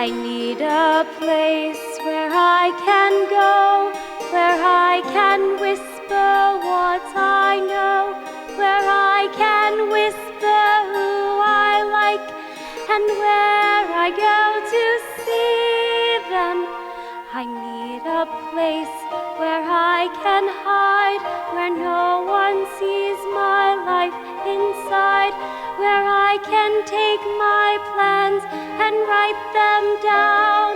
I need a place where I can go, where I can whisper what I know, where I can whisper who I like, and where I go to see them. I need a place where I can hide, where no one sees my life inside, where I can take my plans and write them down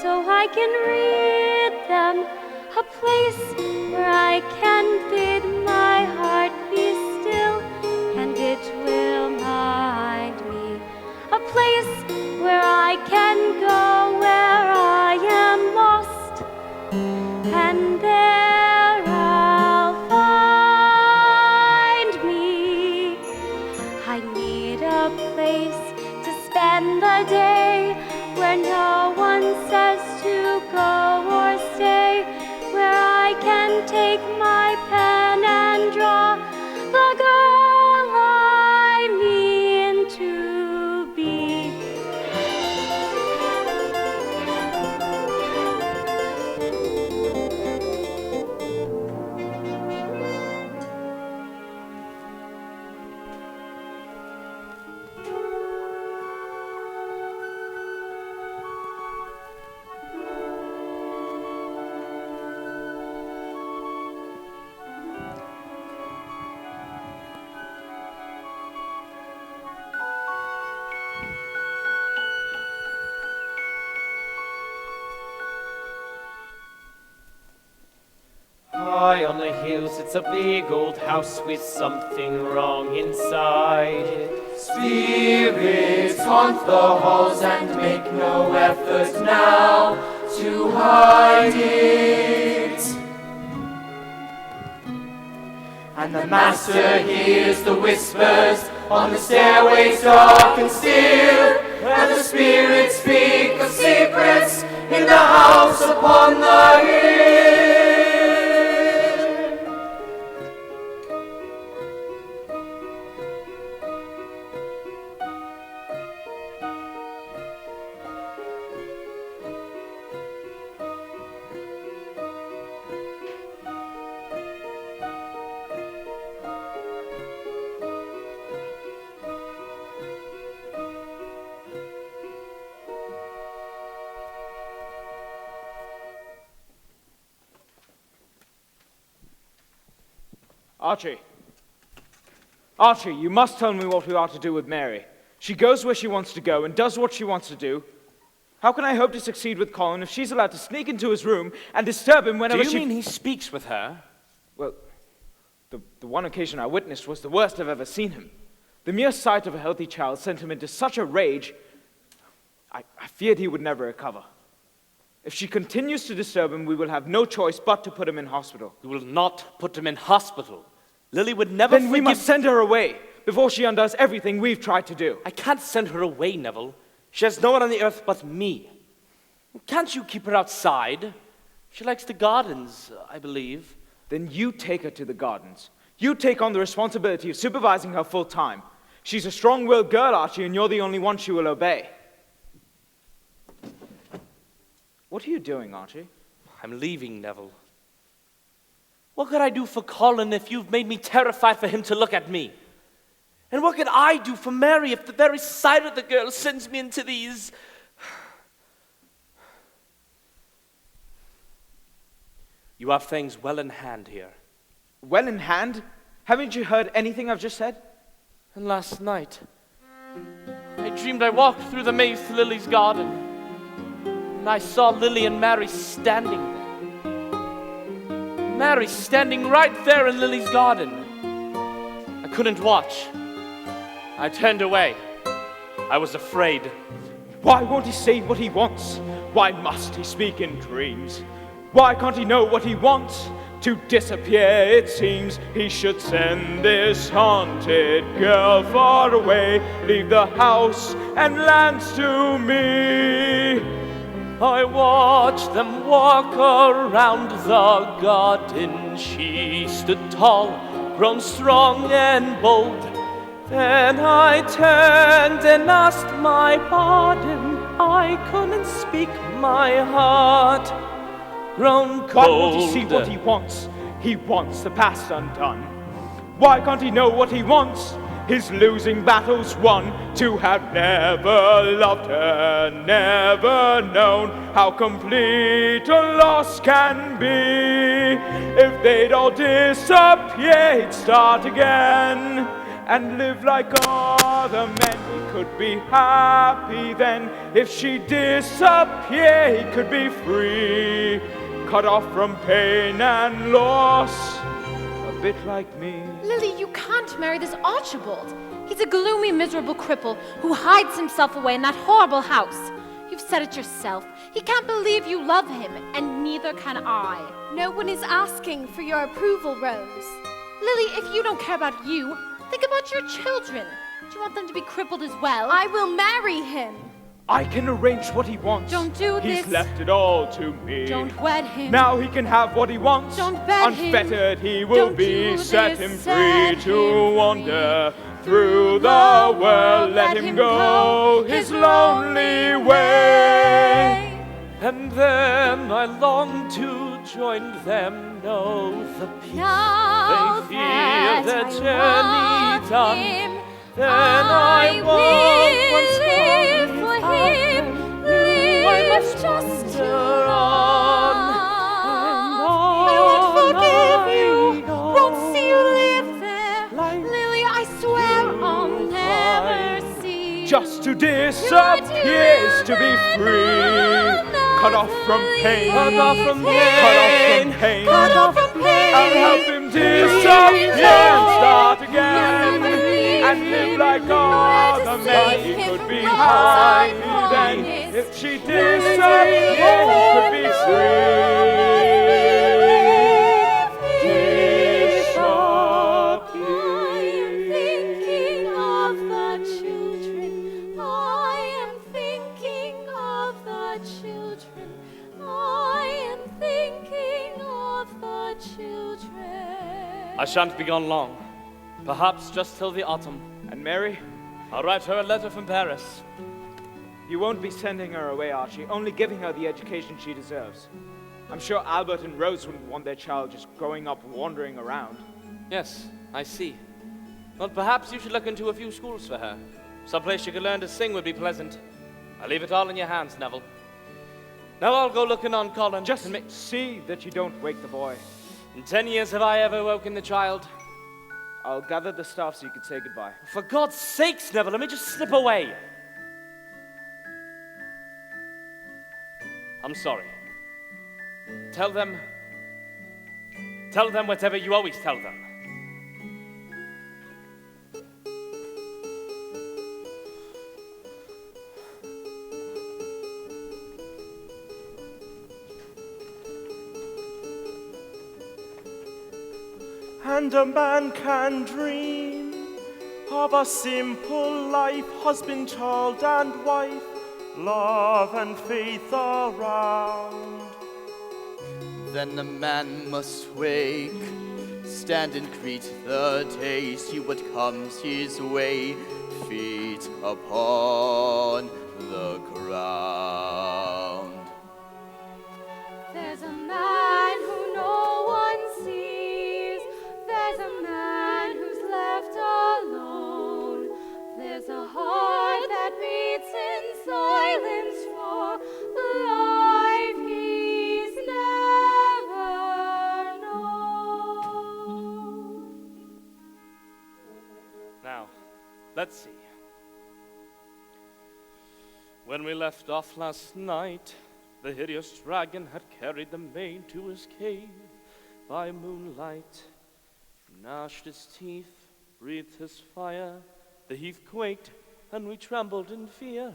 so I can read them. A place where I can bid my heart be still and it will mind me. A place where I can go where I am lost, and there I'll find me. I need a place to spend the day where no one says to go or stay, where I can take my pen and draw the girl I mean to be. High on the hill sits a big old house with something wrong inside it. Spirits haunt the halls and make no effort now to hide it. And the master hears the whispers on the stairways dark and still, and the spirits speak of secrets in the house upon the hill. Archie, you must tell me what we are to do with Mary. She goes where she wants to go and does what she wants to do. How can I hope to succeed with Colin if she's allowed to sneak into his room and disturb him whenever Do you mean he speaks with her? Well, the one occasion I witnessed was the worst I've ever seen him. The mere sight of a healthy child sent him into such a rage, I feared he would never recover. If she continues to disturb him, we will have no choice but to put him in hospital. We will not put him in hospital. Lily would never Then we must send her away before she undoes everything we've tried to do. I can't send her away, Neville. She has no one on the earth but me. Can't you keep her outside? She likes the gardens, I believe. Then you take her to the gardens. You take on the responsibility of supervising her full time. She's a strong-willed girl, Archie, and you're the only one she will obey. What are you doing, Archie? I'm leaving, Neville. What could I do for Colin if you've made me terrified for him to look at me? And what could I do for Mary if the very sight of the girl sends me into these... You have things well in hand here. Well in hand? Haven't you heard anything I've just said? And last night, I dreamed I walked through the maze to Lily's garden, and I saw Lily and Mary standing there. Mary standing right there in Lily's garden. I couldn't watch. I turned away. I was afraid. Why won't he say what he wants? Why must he speak in dreams? Why can't he know what he wants? To disappear, it seems. He should send this haunted girl far away, leave the house and lands to me. I watched them walk around the garden. She stood tall, grown strong and bold. Then I turned and asked my pardon. I couldn't speak, my heart grown cold. Why won't he see what he wants? He wants the past undone. Why can't he know what he wants? His losing battles won. To have never loved her, never known how complete a loss can be. If they'd all disappear, he'd start again and live like other men. He could be happy then. If she disappeared, he could be free, cut off from pain and loss, a bit like me. Lily, you can't marry this Archibald. He's a gloomy, miserable cripple who hides himself away in that horrible house. You've said it yourself. He can't believe you love him, and neither can I. No one is asking for your approval, Rose. Lily, if you don't care about you, think about your children. Do you want them to be crippled as well? I will marry him. I can arrange what he wants. Don't do this. He's left it all to me. Don't wed him. Now he can have what he wants. Don't bed him. Unfettered he will Don't be. do Set this. him Set free to him wander free through the world. Let him go his lonely way. And then I long to join them, know the peace Now they feel, that their I journey want done. him, Then I won't once live more for without him. them. Live I must just to wander on. I won't forgive I you. go. Won't see you live there. Like Lily, I swear I'll never fire. see. Just to disappear is to be free. Cut off from pain. Cut off from Cut off pain. from pain. Cut off from pain. And help him disappear and start again. And live like other men. He could be happy then. If she disappeared, he could be Thinking of the children. I am thinking of the children. I am thinking of the children. I shan't be gone long. Perhaps just till the autumn. And Mary, I'll write her a letter from Paris. you won't be sending her away, Archie, only giving her the education she deserves. I'm sure Albert and Rose wouldn't want their child just growing up wandering around. Yes, I see. Well, perhaps you should look into a few schools for her. Someplace she could learn to sing would be pleasant. I'll leave it all in your hands, Neville. Now I'll go looking on Colin. Just see that you don't wake the boy. In 10 years have I ever woken the child? I'll gather the staff so you can say goodbye. For God's sakes, Neville, let me just slip away. I'm sorry. Tell them whatever you always tell them. And a man can dream of a simple life, husband, child, and wife, love and faith around. Then the man must wake, stand and greet the day, see what comes his way, feet upon the ground. There's a man who no one sees. There's a man who's left alone. There's a heart that beats in silence for the life he's never known. Now, let's see. When we left off last night, the hideous dragon had carried the maid to his cave by moonlight, gnashed his teeth, breathed his fire. The heath quaked, and we trembled in fear.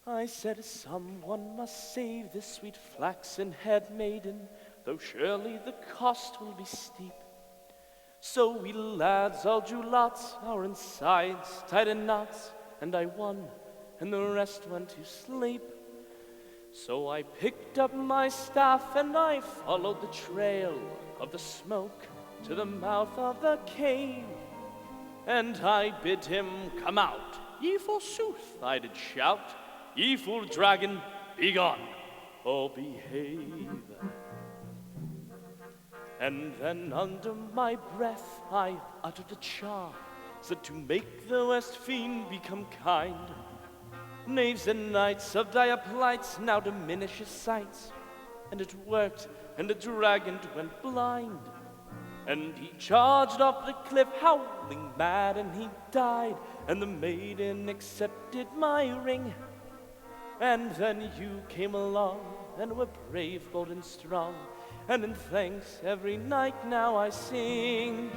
I said, someone must save this sweet flaxen-haired maiden, though surely the cost will be steep. So we lads all drew lots, our insides tied in knots, and I won, and the rest went to sleep. So I picked up my staff and I followed the trail of the smoke to the mouth of the cave. And I bid him come out. Ye forsooth, I did shout, Ye fool dragon, be gone, oh behave. And then under my breath I uttered a charm, said to make the West Fiend become kind. Knaves and knights of dire plights now diminish his sights. And it worked, and the dragon went blind. And he charged off the cliff, howling mad, and he died. And the maiden accepted my ring. And then you came along, and were brave, bold, and strong. And in thanks every night now I sing.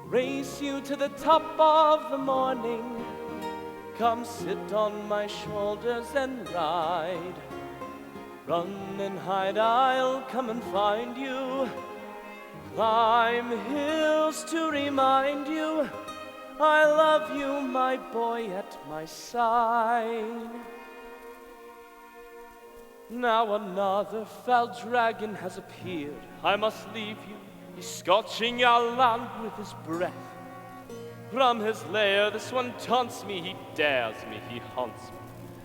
Race you to the top of the morning. Come sit on my shoulders and ride. Run and hide, I'll come and find you. Climb hills to remind you I love you, my boy, at my side. Now another foul dragon has appeared. I must leave you. He's scorching our land with his breath. From his lair this one taunts me, he dares me, he haunts me.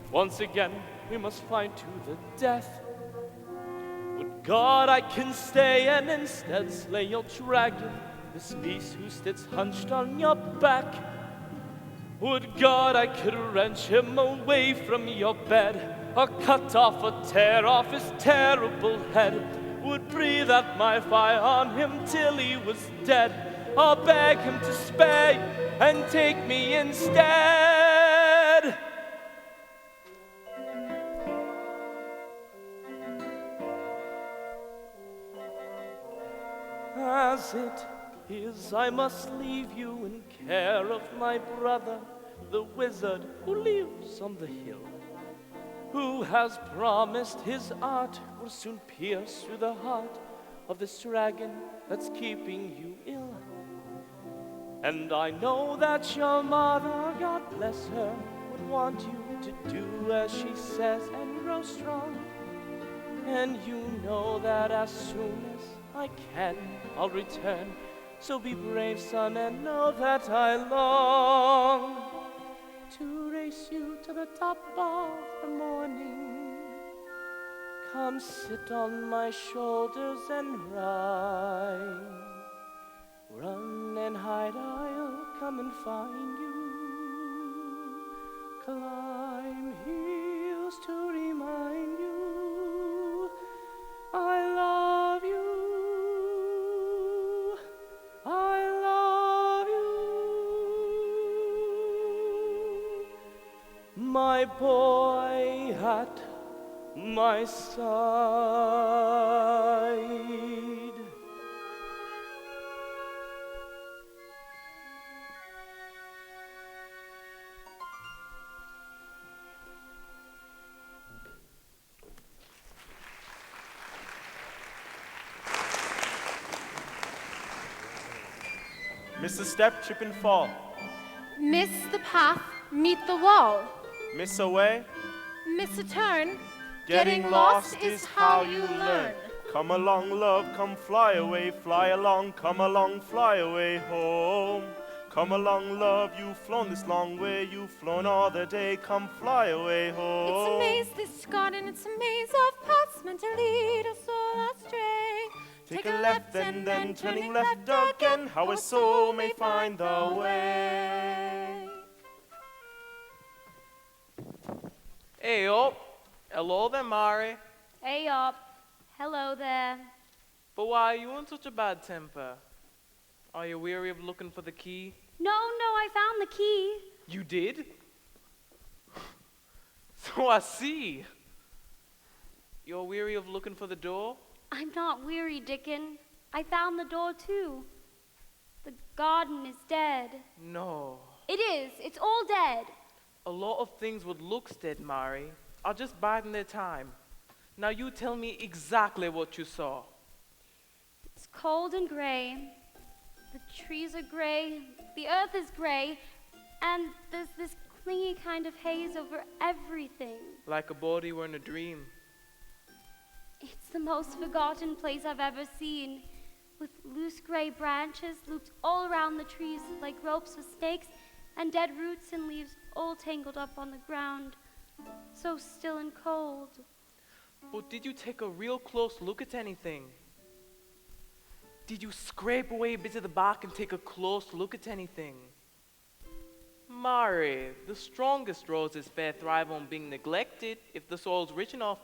Once again we must fight to the death. Would God I can stay and instead slay your dragon, this beast who sits hunched on your back. Would God I could wrench him away from your bed, or cut off or tear off his terrible head. Would breathe out my fire on him till he was dead, or beg him to spare you and take me instead. As it is, I must leave you in care of my brother, the wizard who lives on the hill, who has promised his art will soon pierce through the heart of this dragon that's keeping you ill. And I know that your mother, God bless her, would want you to do as she says and grow strong. And you know that as soon as I can, I'll return. So be brave, son, and know that I long to race you to the top of the morning. Come sit on my shoulders and ride. Run and hide, I'll come and find you. Climb hills to remind you I love you. I love you, my boy at my side. Miss a step, trip and fall. Miss the path, meet the wall. Miss a way, Miss a turn, getting lost is how you learn. Come along, love, come fly away, fly along, come along, fly away home. Come along, love, you've flown this long way, you've flown all the day, come fly away home. It's a maze, this garden, it's a maze of paths meant to lead us all astray. Take a left and then turning left again, how a soul may find the way. Hey, oh, hello there, Mari. Hey up. Hello there. But why are you in such a bad temper? Are you weary of looking for the key? No, I found the key. You did? So I see. You're weary of looking for the door? I'm not weary, Dickon. I found the door too. The garden is dead. No. It is. It's all dead. A lot of things would look dead, Mari, are just biding their time. Now you tell me exactly what you saw. It's cold and gray. The trees are gray. The earth is gray. And there's this clingy kind of haze over everything. Like a body were in a dream. It's the most forgotten place I've ever seen, with loose gray branches looped all around the trees like ropes of snakes, and dead roots and leaves all tangled up on the ground. so still and cold. But did you take a real close look at anything? Did you scrape away a bit of the bark and take a close look at anything? Mary, the strongest roses fair thrive on being neglected. If the soil's rich enough,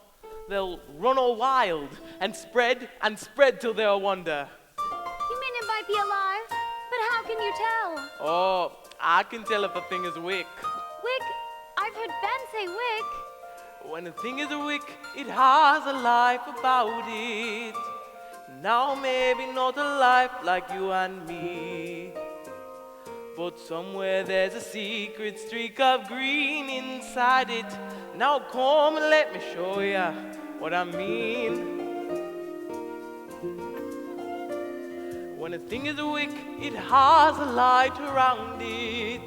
they'll run all wild and spread till they're a wonder. You mean it might be alive? But how can you tell? Oh, I can tell if a thing is a wick. Wick? I've heard Ben say wick. When a thing is a wick, it has a life about it. Now maybe not a life like you and me, but somewhere there's a secret streak of green inside it. Now come and let me show ya what I mean. When a thing is a wick, it has a light around it.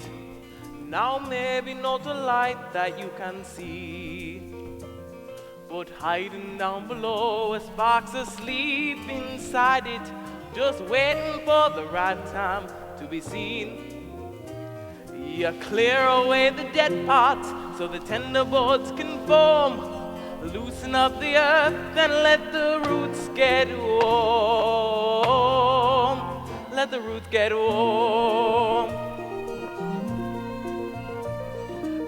Now maybe not a light that you can see, but hiding down below, a spark's asleep inside it, just waiting for the right time to be seen. You clear away the dead parts so the tender buds can form. Loosen up the earth and let the roots get warm. Let the roots get warm.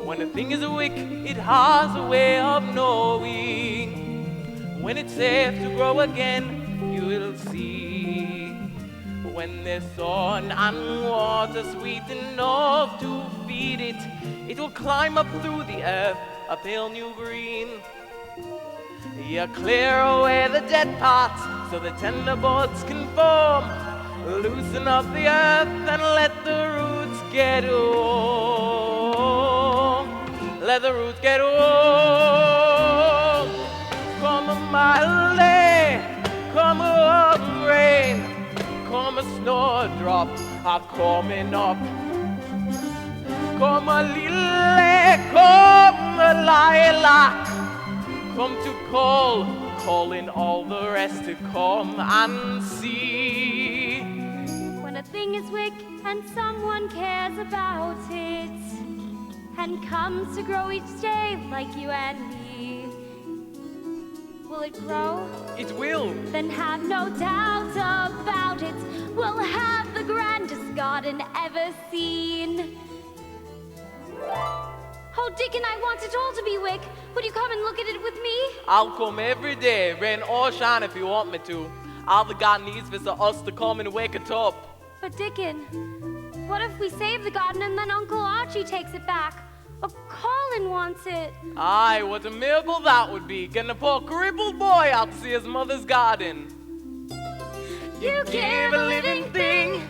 When a thing is a wick, it has a way of knowing when it's safe to grow again. You will see when there's sun and water sweet enough to feed it, it will climb up through the earth, a pale new green. You clear away the dead parts so the tender buds can form. Loosen up the earth and let the roots get warm. Let the roots get warm. Come a mild day, come a autumn rain, come a snowdrop are coming up. Come a lily, come a lilac, come to calling all the rest to come and see. When a thing is wick and someone cares about it, and comes to grow each day like you and me, will it grow? It will. Then have no doubt about it, we'll have the grandest garden ever seen. Oh, Dick and I want it all to be wick. Would you come and look at it with me? I'll come every day, rain or shine if you want me to. All the God needs is for us to come and wake it up. But Dickin, what if we save the garden and then Uncle Archie takes it back? Or Colin wants it. Aye, what a miracle that would be, getting a poor crippled boy out to see his mother's garden. You give a living thing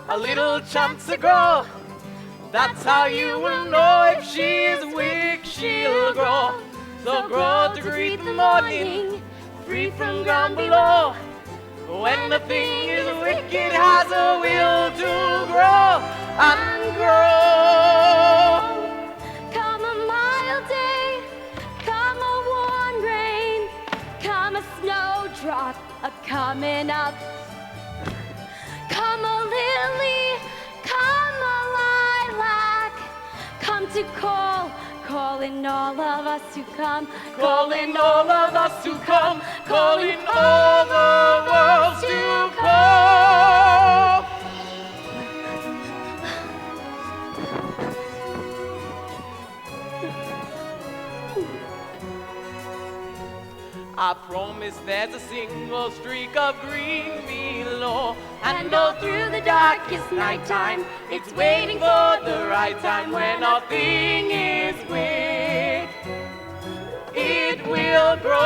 a little chance to grow. That's how you will know if she is weak, she'll grow. So grow to greet the morning, free from ground below. When the thing is wicked, it has a will to grow and grow. Come a mild day, come a warm rain, come a snowdrop a-coming up. Come a lily, come a lilac, come to calling all of us to come, Calling all of us to come, calling all the world to come. I promise there's a single streak of green below, and all through the darkest nighttime, it's waiting for the right time when our thing is weak. It will grow.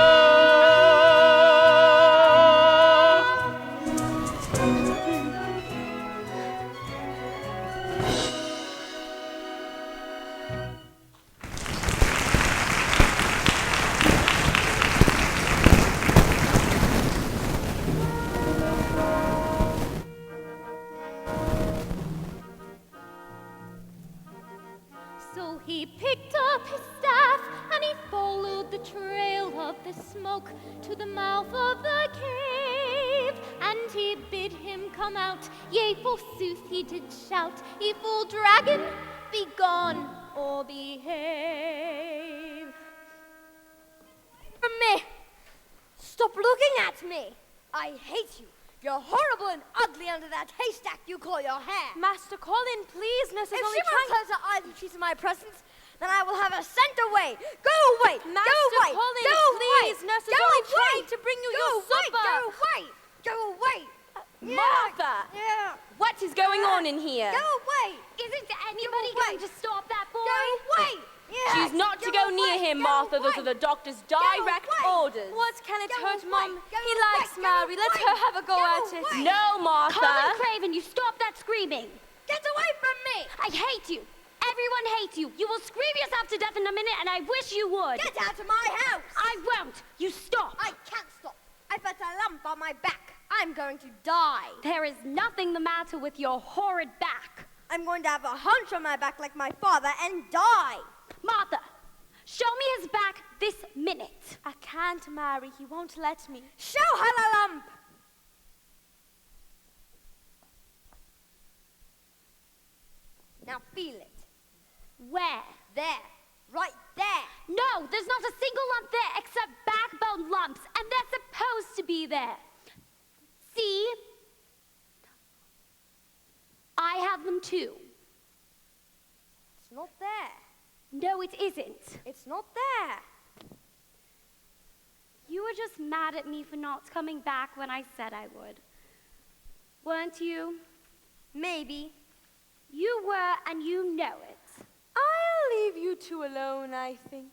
So he picked up his staff and he followed the trail of the smoke to the mouth of the cave. And he bid him come out, yea, forsooth he did shout, "Evil dragon, be gone or behave." from me! Stop looking at me! I hate you. You're horrible and ugly under that haystack you call your hair. Master Colin, please, nurse is If only she won't trying... close her eyes when she's in my presence, then I will have her sent away. Go away! Master go away! Colin, go please, away! nurse is go only away! trying to bring you go your away! supper. Go away! Go away! Martha! Yeah. What is going on in here? Go away! Isn't anybody away. going to stop that boy? Go away! Yeah. She's not to go near him, Martha. Those are the doctor's direct orders. What can it hurt, Mum? He likes Mary. Let her have a go at it. No, Martha. Colin Craven, you stop that screaming. Get away from me! I hate you. Everyone hates you. You will scream yourself to death in a minute, and I wish you would. Get out of my house! I won't. You stop. I can't stop. I've got a lump on my back. I'm going to die. There is nothing the matter with your horrid back. I'm going to have a hunch on my back like my father and die. Martha, show me his back this minute. I can't, Mary. He won't let me. Show her the lump. Now feel it. Where? There. Right there. No, there's not a single lump there except backbone lumps, and they're supposed to be there. See? I have them too. It's not there. No, it isn't. It's not there. You were just mad at me for not coming back when I said I would. Weren't you? Maybe. You were, and you know it. I'll leave you two alone, I think.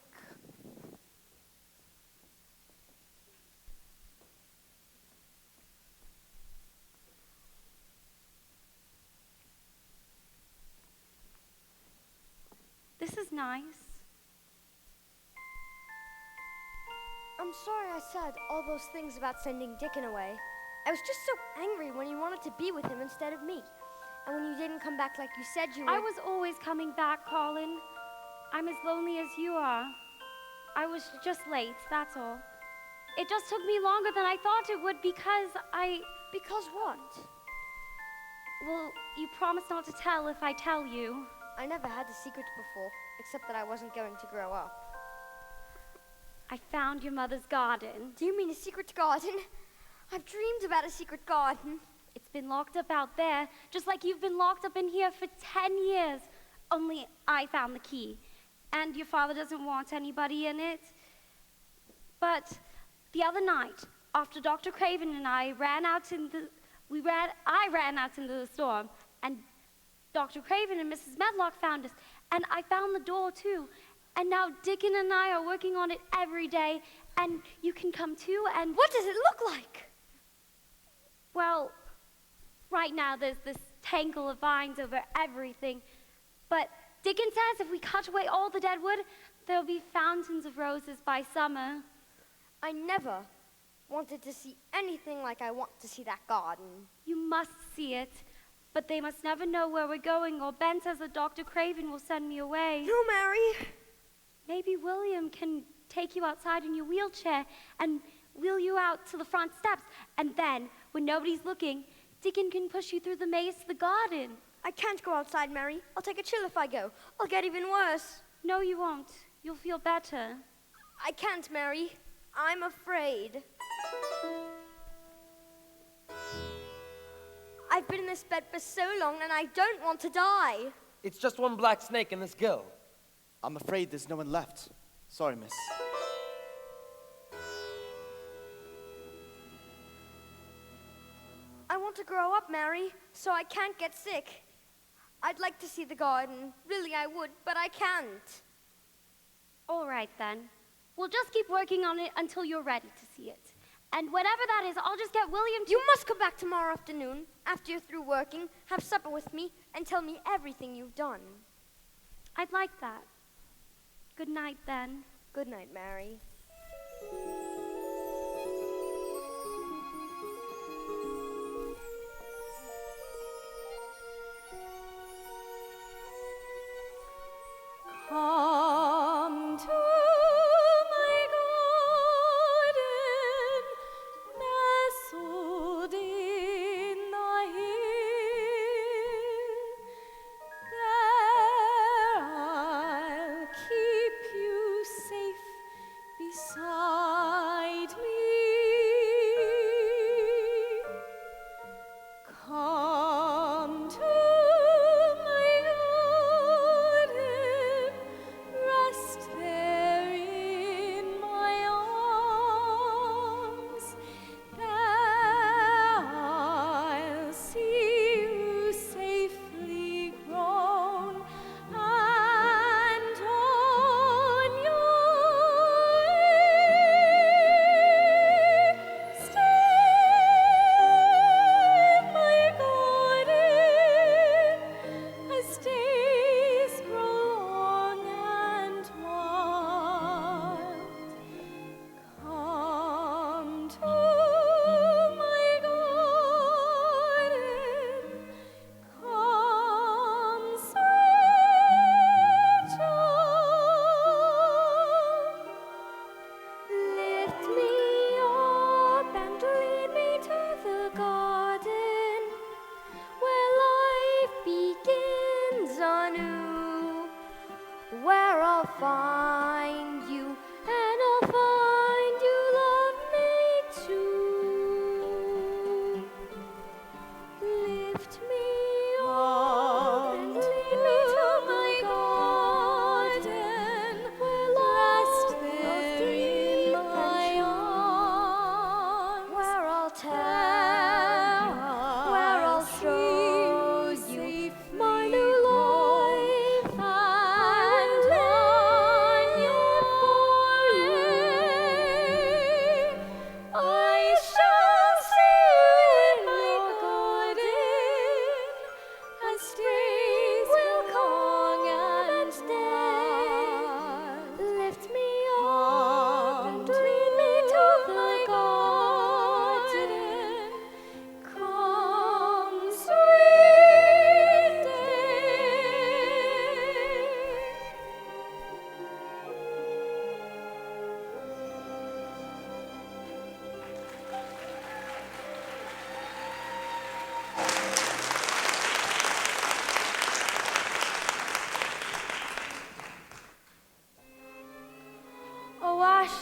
This is nice. I'm sorry I said all those things about sending Dickon away. I was just so angry when you wanted to be with him instead of me. And when you didn't come back like you said you would. I was always coming back, Colin. I'm as lonely as you are. I was just late, that's all. It just took me longer than I thought it would because Because what? well, you promised not to tell if I tell you. I never had a secret before, except that I wasn't going to grow up. I found your mother's garden. Do you mean a secret garden? I've dreamed about a secret garden. It's been locked up out there, just like you've been locked up in here for 10 years. Only I found the key. And your father doesn't want anybody in it. But the other night, after Dr. Craven and I ran out into the storm, and Dr. Craven and Mrs. Medlock found us, and I found the door too. And now Dickon and I are working on it every day, and you can come too, and... What does it look like? Well, right now there's this tangle of vines over everything. But Dickon says if we cut away all the dead wood, there'll be fountains of roses by summer. I never wanted to see anything like I want to see that garden. You must see it, but they must never know where we're going, or Ben says that Dr. Craven will send me away. No, Mary. Maybe William can take you outside in your wheelchair and wheel you out to the front steps, and then, when nobody's looking, Dickon can push you through the maze to the garden. I can't go outside, Mary. I'll take a chill if I go. I'll get even worse. No, you won't. You'll feel better. I can't, Mary. I'm afraid. I've been in this bed for so long, and I don't want to die. It's just one black snake and this girl. I'm afraid there's no one left. Sorry, miss. I want to grow up, Mary, so I can't get sick. I'd like to see the garden. Really, I would, but I can't. All right, then. We'll just keep working on it until you're ready to see it. And whatever that is, I'll just get William to... You must come back tomorrow afternoon, after you're through working, have supper with me, and tell me everything you've done. I'd like that. Good night, then. Good night, Mary. Come to my garden, nestled in the hill. There I'll keep you safe beside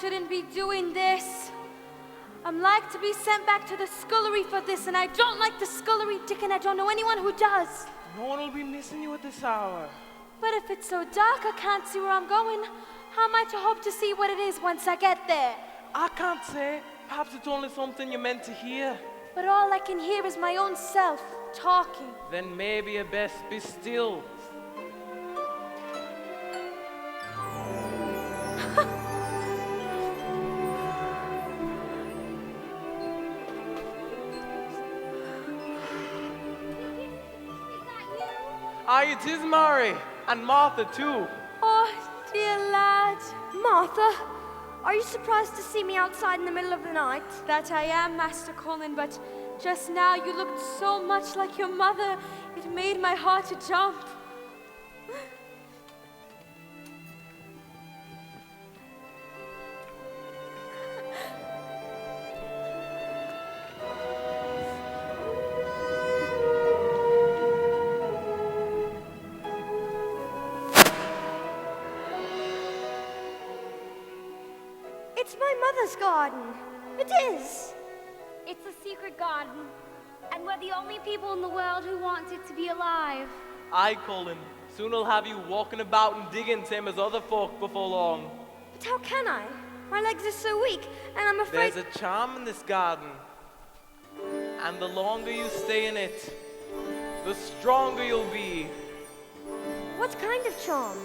shouldn't be doing this. I'm like to be sent back to the scullery for this, and I don't like the scullery, Dick, and I don't know anyone who does. No one will be missing you at this hour. But if it's so dark I can't see where I'm going, how am I to hope to see what it is once I get there? I can't say. Perhaps it's only something you're meant to hear. But all I can hear is my own self talking. Then maybe you best be still. Aye, it is Mary, and Martha too. Oh, dear lad. Martha, are you surprised to see me outside in the middle of the night? That I am, Master Colin, but just now you looked so much like your mother, it made my heart to jump. It's my mother's garden. It is. It's a secret garden, and we're the only people in the world who want it to be alive. Aye, Colin. Soon I'll have you walking about and digging same as other folk before long. But how can I? My legs are so weak, and I'm afraid... There's a charm in this garden. And the longer you stay in it, the stronger you'll be. What kind of charm?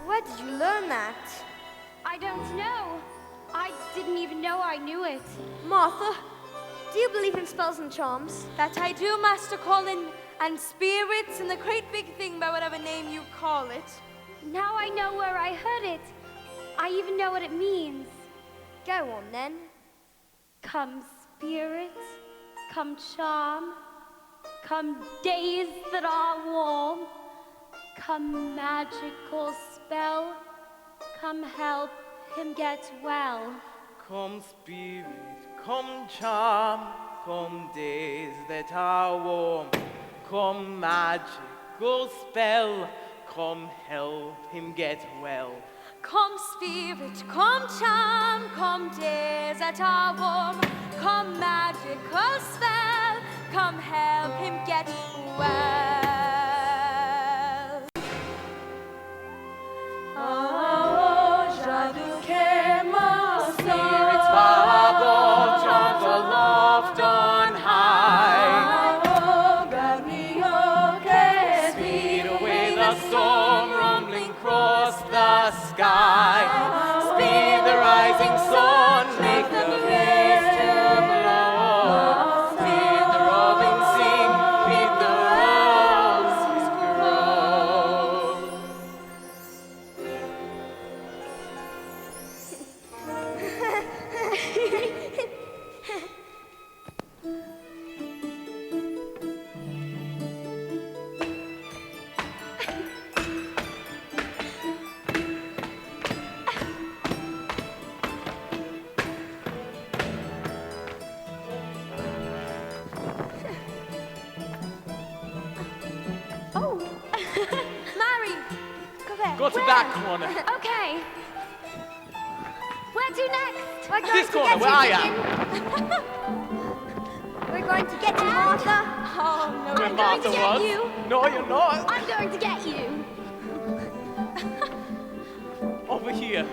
Where did you learn that? I don't know. I didn't even know I knew it. Martha, do you believe in spells and charms? That I do, Master Colin, and spirits and the great big thing by whatever name you call it. Now I know where I heard it. I even know what it means. Go on then. Come spirit, come charm, come days that are warm, come magical spell, come help him get well. Come spirit, come charm, come days that are warm, come magical spell, come help him get well. Come spirit, come charm, come days that are warm, come magical spell, come help him get well. Spirits far above, charms aloft on high. Speed away the storm, rumbling across the sky. Speed the rising sun, make the breeze to blow. Speed the robin sing, beat the roses grow. Oh, Mary, go there. Go to Where? that corner. Okay. Where to next? We're going This to corner, get where you, are ya? Deacon. We're going to get you, Martha. Oh, no. Where I'm going Martha to get was. you. No, you're not. I'm going to get you. Over here.